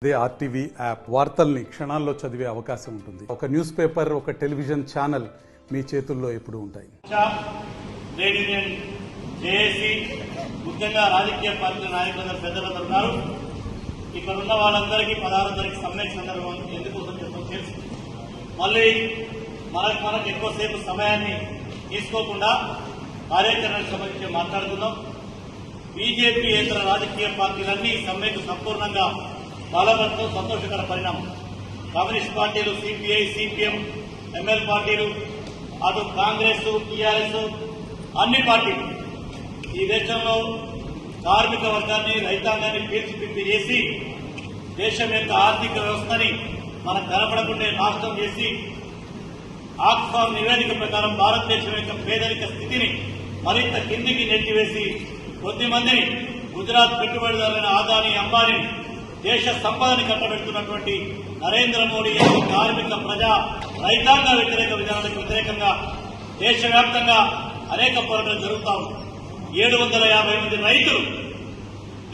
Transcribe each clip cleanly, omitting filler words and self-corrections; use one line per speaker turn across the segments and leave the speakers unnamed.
అదే RTV app వార్తల్ని క్షణాల్లో చదివే అవకాశం ఉంటుంది. ఒక న్యూస్ పేపర్, ఒక టెలివిజన్ ఛానల్ మీ చేతుల్లో ఎప్పుడూ ఉంటాయి.
ట్రేడ్ యూనియన్, జేఏసీ, ముఖ్యంగా రాజకీయ పార్టీల నాయకులందరూ పెద్దలందరూ ఉన్నారు. ఇక్కడ ఉన్న వాళ్ళందరికీ 16 తారీఖు సమ్మె సందర్భం ఎందుకోసం చెప్పడం తెలుసు. మళ్ళీ మనకు ఎక్కువసేపు సమయాన్ని తీసుకోకుండా కార్యాచరణకు సంబంధించి మాట్లాడుతున్నాం. బీజేపీ ఇతర రాజకీయ పార్టీలన్నీ సమ్మెకు సంపూర్ణంగా బలపడటం సంతోషకర పరిణామం. కమ్యూనిస్ట్ పార్టీలు, సిపిఐ, సిపిఎం, ఎంఎల్ పార్టీలు, అటు కాంగ్రెస్, టీఆర్ఎస్, అన్ని పార్టీలు ఈ దేశంలో కార్మిక వర్గాన్ని, రైతాంగాన్ని పీల్చిపిప్పి చేసి దేశం యొక్క ఆర్థిక వ్యవస్థని మనకు కనపడకుండా నాశనం చేసి ఆక్స్ఫామ్ నివేదిక ప్రకారం భారతదేశం యొక్క పేదరిక స్థితిని మరింత కిందికి నెట్టివేసి కొద్దిమందిని గుజరాత్ పెట్టుబడిదారులైన ఆదాని, అంబానీ దేశ సంపదని కట్టబెడుతున్నటువంటి నరేంద్ర మోడీ యొక్క కార్మిక, ప్రజా, రైతాంగ వ్యతిరేక విధానాలకు వ్యతిరేకంగా దేశవ్యాప్తంగా అనేక పోరాటాలు జరుగుతా ఉన్నాయి. 750 మంది రైతులు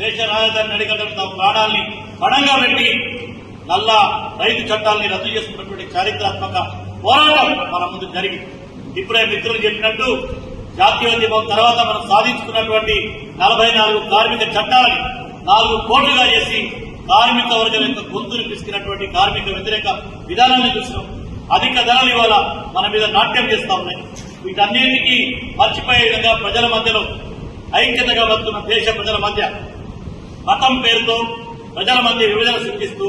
దేశ రాజధాని నడిగడ్డలు తమ ప్రాణాల్ని పణంగా పెట్టి నల్ల రైతు చట్టాలని రద్దు చేసుకున్నటువంటి చారిత్రాత్మక పోరాటం మన ముందు జరిగింది. ఇప్పుడే మిత్రులు చెప్పినట్టు జాతీయోద్యమం తర్వాత మనం సాధించుకున్నటువంటి 44 కార్మిక చట్టాలని 4 కోట్లుగా చేసి కార్మిక వర్గం యొక్క గొంతును పిసికినటువంటి కార్మిక వ్యతిరేక విధానాన్ని చూసినాం. అధిక ధరలు ఇవాళ మన మీద నాట్యం చేస్తా ఉన్నాయి. వీటన్నింటికీ మర్చిపోయే విధంగా ప్రజల మధ్యలో ఐక్యతగా బతుకున్న దేశ ప్రజల మధ్య మతం పేరుతో ప్రజల మధ్య విభజన సృష్టిస్తూ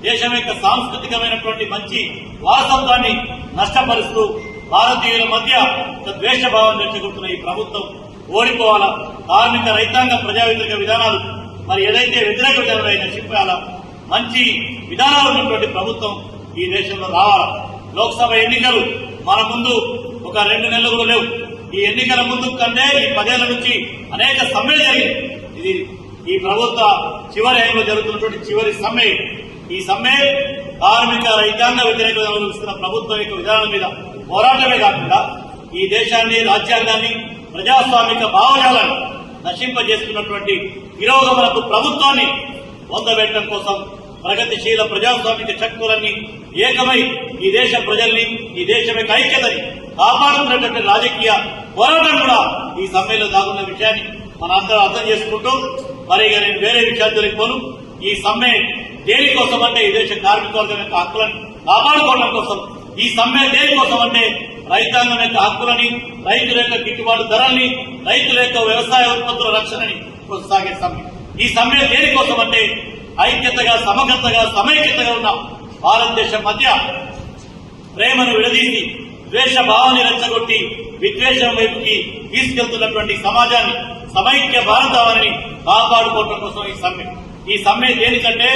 దేశం యొక్క సాంస్కృతికమైనటువంటి మంచి వారసత్వాన్ని నష్టపరుస్తూ భారతీయుల మధ్య ఒక ద్వేషభావం రెచ్చగొడుతున్న ఈ ప్రభుత్వం ఓడిపోవాలా. కార్మిక, రైతాంగ, ప్రజా వ్యతిరేక విధానాలు మరి ఏదైతే వ్యతిరేక విధానాలు నశించాలా, మంచి విధానాలు ఉన్నటువంటి ప్రభుత్వం ఈ దేశంలో రావాలా. లోక్సభ ఎన్నికలు మన ముందు ఒక 2 నెలలు కూడా లేవు. ఈ ఎన్నికల ముందు కంటే ఈ 10 ఏళ్ల నుంచి అనేక సమ్మెలు జరిగింది. ఇది ఈ ప్రభుత్వ చివరి ఏళ్ళలో జరుగుతున్నటువంటి చివరి సమ్మె. ఈ సమ్మె కార్మిక, రైతాంగ వ్యతిరేక విధానాలు ఇస్తున్న ప్రభుత్వం యొక్క విధానాల మీద పోరాటమే కాకుండా ఈ దేశాన్ని, రాజ్యాంగాన్ని, ప్రజాస్వామిక భావజాలాన్ని నశింపజేస్తున్నటువంటి తిరోగమనపు ప్రభుత్వాన్ని పొందబెట్టడం కోసం ప్రగతిశీల ప్రజాస్వామిక శక్తులన్నీ ఏకమై ఈ దేశ ప్రజల్ని, ఈ దేశం యొక్క ఐక్యతని కాపాడుతున్నటువంటి రాజకీయ పోరాటం కూడా ఈ సమ్మెలో దాగున్న విషయాన్ని మన అందరూ అర్థం చేసుకుంటూ మరి నేను వేరే విషయాలు తెలియకపోను. ఈ సమ్మె దేనికోసం అంటే ఈ దేశ కార్మిక వర్గం యొక్క హక్కులను కాపాడుకోవడం కోసం. ఈ సమ్మె దేనికోసం అంటే రైతాంగం యొక్క హక్కులని, రైతుల యొక్క గిట్టుబాటు ధరల్ని, రైతుల యొక్క వ్యవసాయ ఉత్పత్తుల రక్షణని కొనసాగే సమ్మె. ఈ సమ్మె దేనికోసం అంటే ఐక్యతగా, సమగ్రతగా, సమైక్యతగా ఉన్న భారతదేశం మధ్య ప్రేమను విడదీసి ద్వేష భావాన్ని రెచ్చగొట్టి విద్వేషం వైపుకి తీసుకెళ్తున్నటువంటి సమాజాన్ని, సమైక్య భారతావనిని కాపాడుకోవడం కోసం ఈ సమ్మె. ఈ సమ్మె దేనికంటే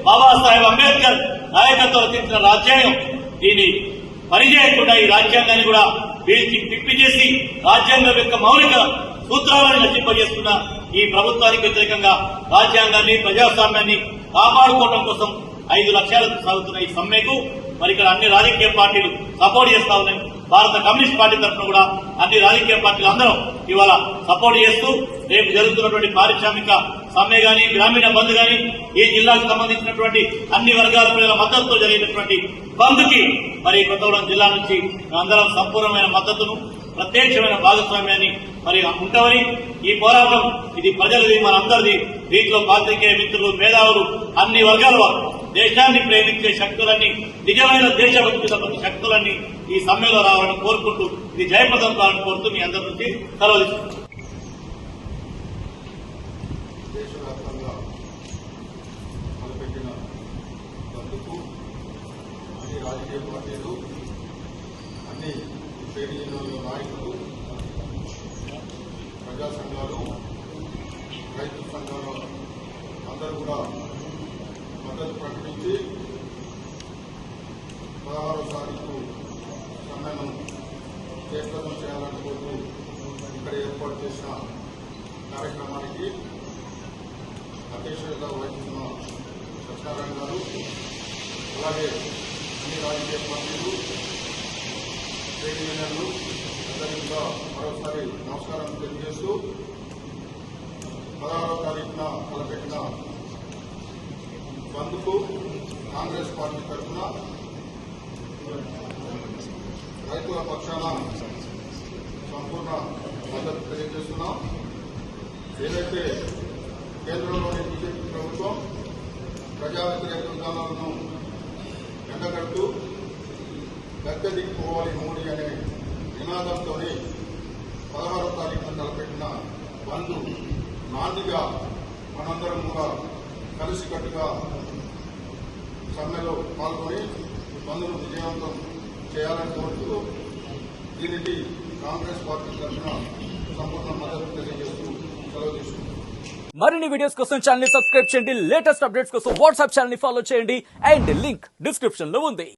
బాబాసాహెబ్ అంబేద్కర్ నాయకత్వం రచించిన రాజ్యాంగం దీన్ని పనిచేయకుండా ఈ రాజ్యాంగాన్ని కూడా వీల్చి పిప్పి చేసి రాజ్యాంగం యొక్క మౌలిక సూత్రాలను నశింపజేస్తున్న ఈ ప్రభుత్వానికి వ్యతిరేకంగా రాజ్యాంగాన్ని, ప్రజాస్వామ్యాన్ని కాపాడుకోవడం కోసం 5 లక్ష్యాలకు సాగుతున్న ఈ సమ్మెకు మరి ఇక్కడ అన్ని రాజకీయ పార్టీలు సపోర్ట్ చేస్తా ఉన్నాయి. భారత కమ్యూనిస్ట్ పార్టీ తరఫున కూడా అన్ని రాజకీయ పార్టీలు అందరం ఇవాళ సపోర్ట్ చేస్తూ రేపు జరుగుతున్నటువంటి పారిశ్రామిక సమ్మె గాని, గ్రామీణ బంద్ గాని, ఈ జిల్లాకు సంబంధించినటువంటి అన్ని వర్గాల ప్రజల మద్దతుతో జరిగినటువంటి బంద్ కి మరి కొత్తగూడెం జిల్లా నుంచి అందరం సంపూర్ణమైన మద్దతును, ప్రత్యక్షమైన భాగస్వామ్యాన్ని మరి ఉంటామని, ఈ పోరాటం ఇది ప్రజలది, మనందరిది. దీంట్లో పాత్రికేయ మిత్రులు, మేధావులు, అన్ని వర్గాల వారు, దేశాన్ని ప్రేమించే శక్తులన్నీ, నిజమైన దేశభక్తుల శక్తులన్నీ ఈ సమ్మెలో రావాలని కోరుకుంటూ ఇది జయప్రదం కావాలని కోరుతూ మీ అందరి నుంచి సెలవు తీసుకుంటున్నాను.
దేశవ్యాప్తంగా తలపెట్టిన బంద్కు అన్ని రాజకీయ పార్టీలు, అన్ని ట్రేడ్ యూనియన్ల నాయకులు, ప్రజా సంఘాలు, రైతు సంఘాలు అందరూ కూడా మద్దతు ప్రకటించి 16వ తారీఖు సమ్మెను జయప్రదం చేయాలని కోరుతూ ఇక్కడ ఏర్పాటు చేసిన కార్యక్రమానికి అధ్యక్షతగా వహిస్తున్న సత్యనారాయణ గారు, అలాగే అన్ని రాజకీయ పార్టీలు, ట్రేడ్ యూనియన్లు అందరికీ కూడా మరోసారి నమస్కారం తెలియజేస్తూ 16వ తారీఖున తలపెట్టిన బంద్కు కాంగ్రెస్ పార్టీ తరఫున రైతుల పక్షాన సంపూర్ణ మద్దతు తెలియజేస్తున్నాం. ఏదైతే కేంద్రంలోని బీజేపీ ప్రభుత్వం ప్రజా వ్యతిరేక విధానాలను ఎండగడుతూ గద్దె దిగిపోవాలి మోడీ అనే నినాదంతో 16వ తారీఖున తలపెట్టిన బంద్ నాందిగా మనందరం కూడా కలిసికట్టుగా సమ్మెలో పాల్గొని బంద్ను విజయవంతం చేయాలని కోరుతూ దీనికి కాంగ్రెస్ పార్టీ తరఫున సంపూర్ణ మద్దతు తెలియజేస్తూ సెలవు తీసుకుంటున్నాం.
మరిన్ని వీడియోస్ కోసం ఛానల్ ని సబ్స్క్రైబ్ చేయండి, లేటెస్ట్ అప్డేట్స్ కోసం వాట్సాప్ ఛానల్ ని ఫాలో చేయండి అండ్ లింక్ డిస్క్రిప్షన్ లో ఉంది.